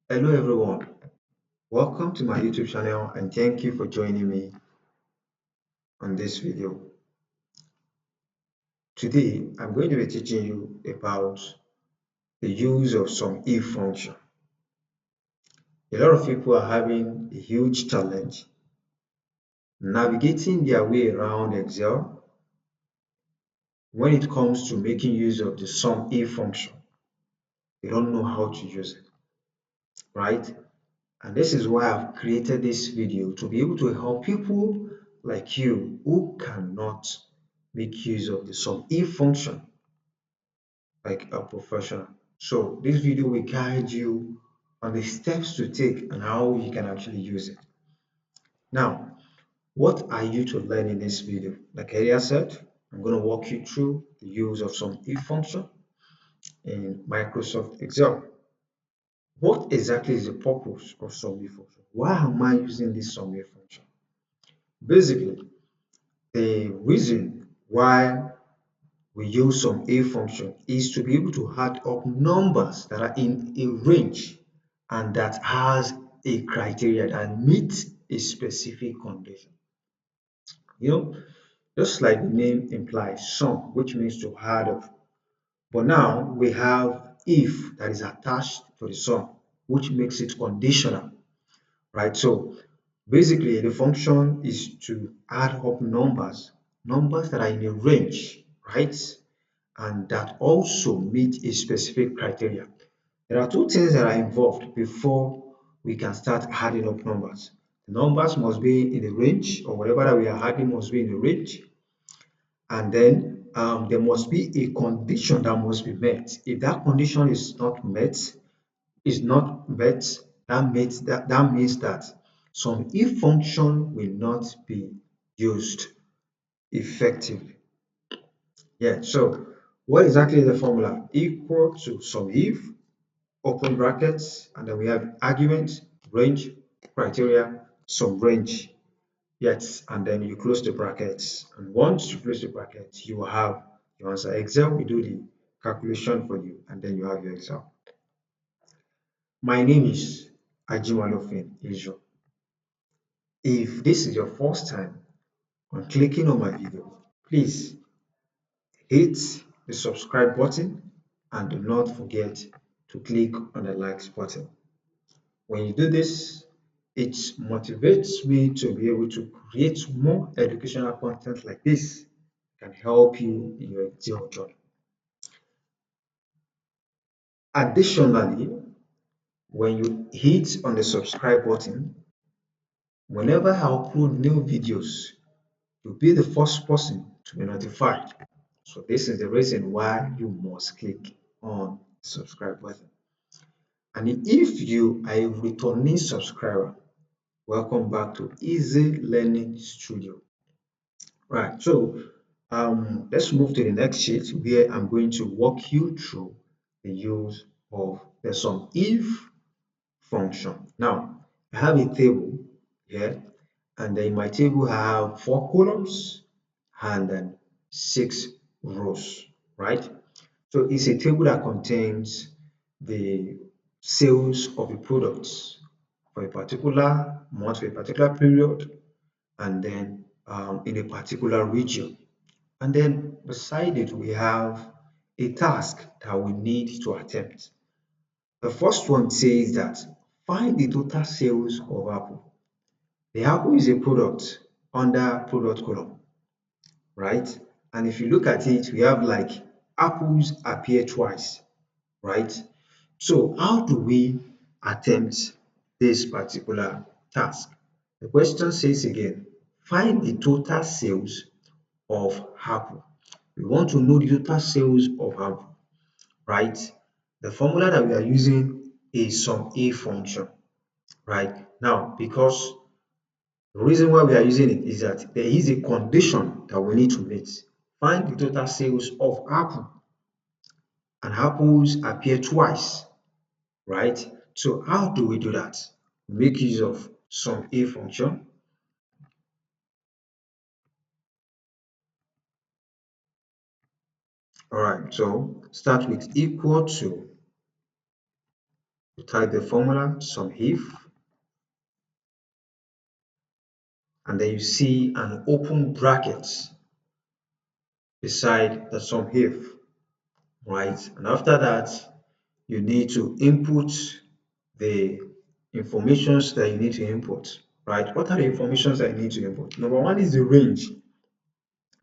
Hello everyone, welcome to my YouTube channel and thank you for joining me on this video. Today I'm going to be teaching you about the use of some if function. A lot of people are having a huge challenge navigating their way around Excel when it comes to making use of the sum if function. They don't know how to use it, right? And this is why I've created this video to be able to help people like you who cannot make use of the sum if function like a professional. So this video will guide you on the steps to take and how you can actually use it. Now, what are you to learn in this video? Like earlier said, I'm going to walk you through the use of some if function in Microsoft Excel. What exactly is the purpose of some if function? Why am I using this sum if function? Basically, the reason why we use some if function is to be able to add up numbers that are in a range and that has a criteria that meets a specific condition. You know, just like the name implies, sum, which means to add up. But now we have if that is attached to the sum, which makes it conditional, right? So basically, the function is to add up numbers that are in a range, right? And that also meet a specific criteria. There are two things that are involved before we can start adding up numbers. The numbers must be in a range, or whatever that we are adding must be in a range, and then there must be a condition that must be met. If that condition is not met, that means that some if function will not be used effectively. Yeah, so what exactly is the formula? Equal to some if, open brackets, and then we have argument, range, criteria, some range. Yes, and then you close the brackets. And once you close the brackets, you will have your answer. Excel will do the calculation for you, and then you have your Excel. My name is Ajimalofin Ijo. If this is your first time on clicking on my video, please hit the subscribe button and do not forget to click on the likes button. When you do this, it motivates me to be able to create more educational content like this that can help you in your Excel journey. Additionally, when you hit on the subscribe button, whenever I upload new videos, you'll be the first person to be notified. So this is the reason why you must click on the subscribe button. And if you are a returning subscriber, welcome back to Easy Learning Studio. Right, so let's move to the next sheet where I'm going to walk you through the use of the sum if function. Now, I have a table here, and in my table I have 4 columns and then 6 rows, right? So it's a table that contains the sales of the products for a particular month, for a particular period, and then in a particular region. And then beside it, we have a task that we need to attempt. The first one says that find the total sales of Apple. The Apple is a product under product column, right? And if you look at it, we have like apples appear twice, right? So how do we attempt this particular task? The question says again, find the total sales of Apple. We want to know the total sales of Apple, right? The formula that we are using is some if function, right? Now, because the reason why we are using it is that there is a condition that we need to meet. Find the total sales of Apple, and apples appear twice, right? So how do we do that? We make use of some if function. All right, so start with equal to You type the formula SUMIF, and then you see an open bracket beside the SUMIF, right? And after that, you need to input the informations that you need to input, right? What are the informations that you need to input? Number one is the range.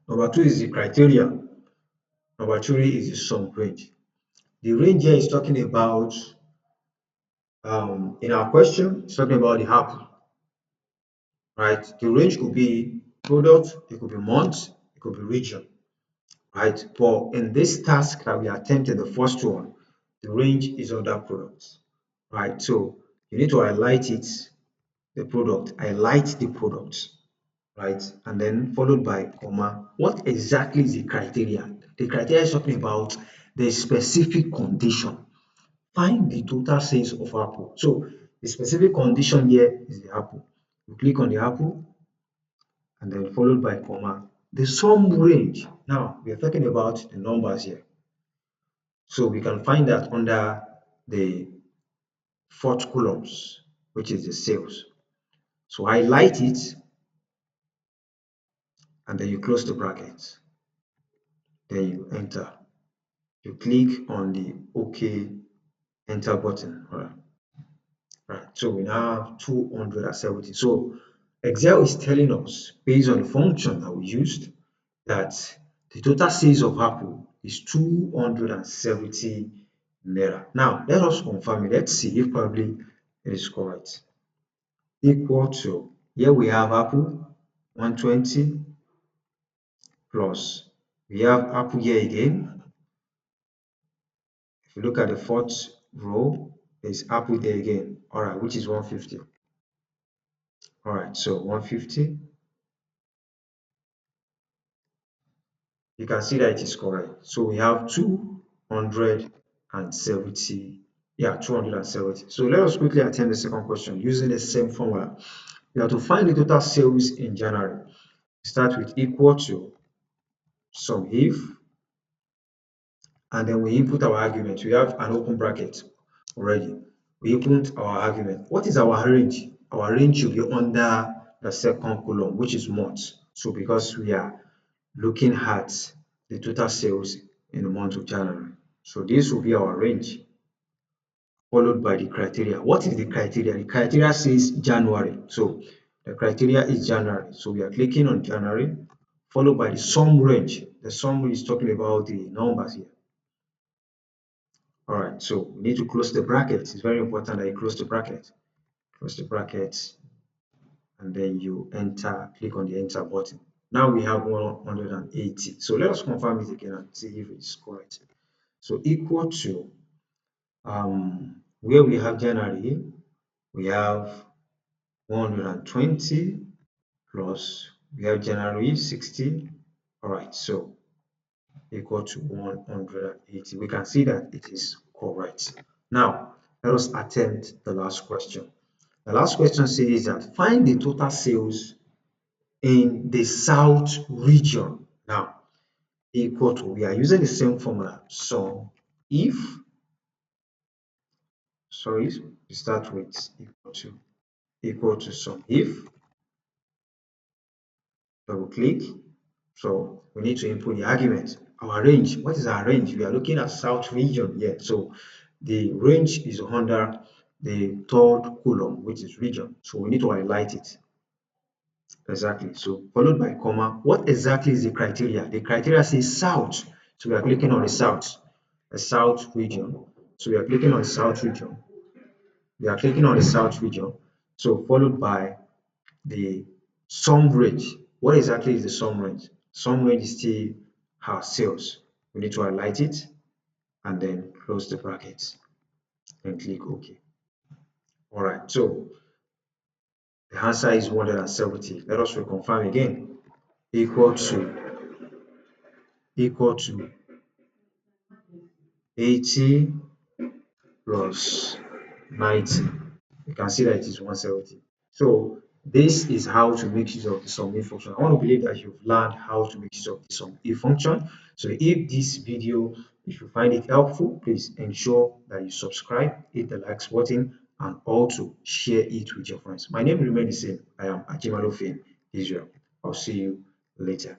Number two is the criteria. Number three is the sum range. The range here is talking about, in our question, it's talking about the apple, right? The range could be product, it could be month, it could be region, right? But in this task that we attempted, the first one, the range is other products, right? So you need to highlight it, the product, highlight the product, right? And then followed by comma. What exactly is the criteria? The criteria is talking about the specific condition. Find the total sales of apple. So the specific condition here is the apple. You click on the apple and then followed by comma. The sum range. Now we are talking about the numbers here. So we can find that under the fourth columns, which is the sales. So highlight it and then you close the bracket. Then you enter. You click on the OK enter button. All right. Right. So we now have 270. So Excel is telling us, based on the function that we used, that the total sales of Apple is 270 naira. Now, let us confirm it. Let's see if probably it is correct. Equal to, here we have Apple 120 plus, we have Apple here again. If you look at the fourth row, there's Apple there again. All right, which is 150. All right, so 150. You can see that it is correct. So we have 270. Yeah, 270. So let us quickly attempt the second question using the same formula. We have to find the total sales in January. Start with equal to sum if, and then we input our argument. We have an open bracket already. We input our argument. What is our range? Our range should be under the second column, which is month. So because we are looking at the total sales in the month of January. So this will be our range, followed by the criteria. What is the criteria? The criteria says January. So the criteria is January. So we are clicking on January, followed by the sum range. The sum range is talking about the numbers here. All right, so we need to close the bracket. It's very important that you close the bracket. Close the bracket, and then you enter, click on the enter button. Now we have 180. So let us confirm it again and see if it's correct. So equal to, where we have January, we have 120 plus, we have January 60. All right, so equal to 180. We can see that it is correct. Now, let us attempt the last question. The last question says that find the total sales in the South region. Now, equal to, we are using the same formula. So, if, sorry, we start with equal to sum if, double click. So we need to input the argument. Our range, what is our range? We are looking at South region here. So the range is under the third column, which is region. So we need to highlight it. Exactly. So followed by comma. What exactly is the criteria? The criteria says South. So we are clicking on the South region. So we are clicking on the South region. We are clicking on the South region. So followed by the sum range. What exactly is the sum range? Sum range is still our sales. We need to highlight it and then close the brackets and click OK. All right, so the answer is 170. Let us reconfirm again. Equal to 80 plus 90. You can see that it is 170. So this is how to make use of the SUMIF function. I want to believe that you've learned how to make use of the SUMIF function. So if this video If you find it helpful, please ensure that you subscribe, hit the likes button, and also share it with your friends. My name remains the same. I am Ajimalofin Israel. I'll see you later.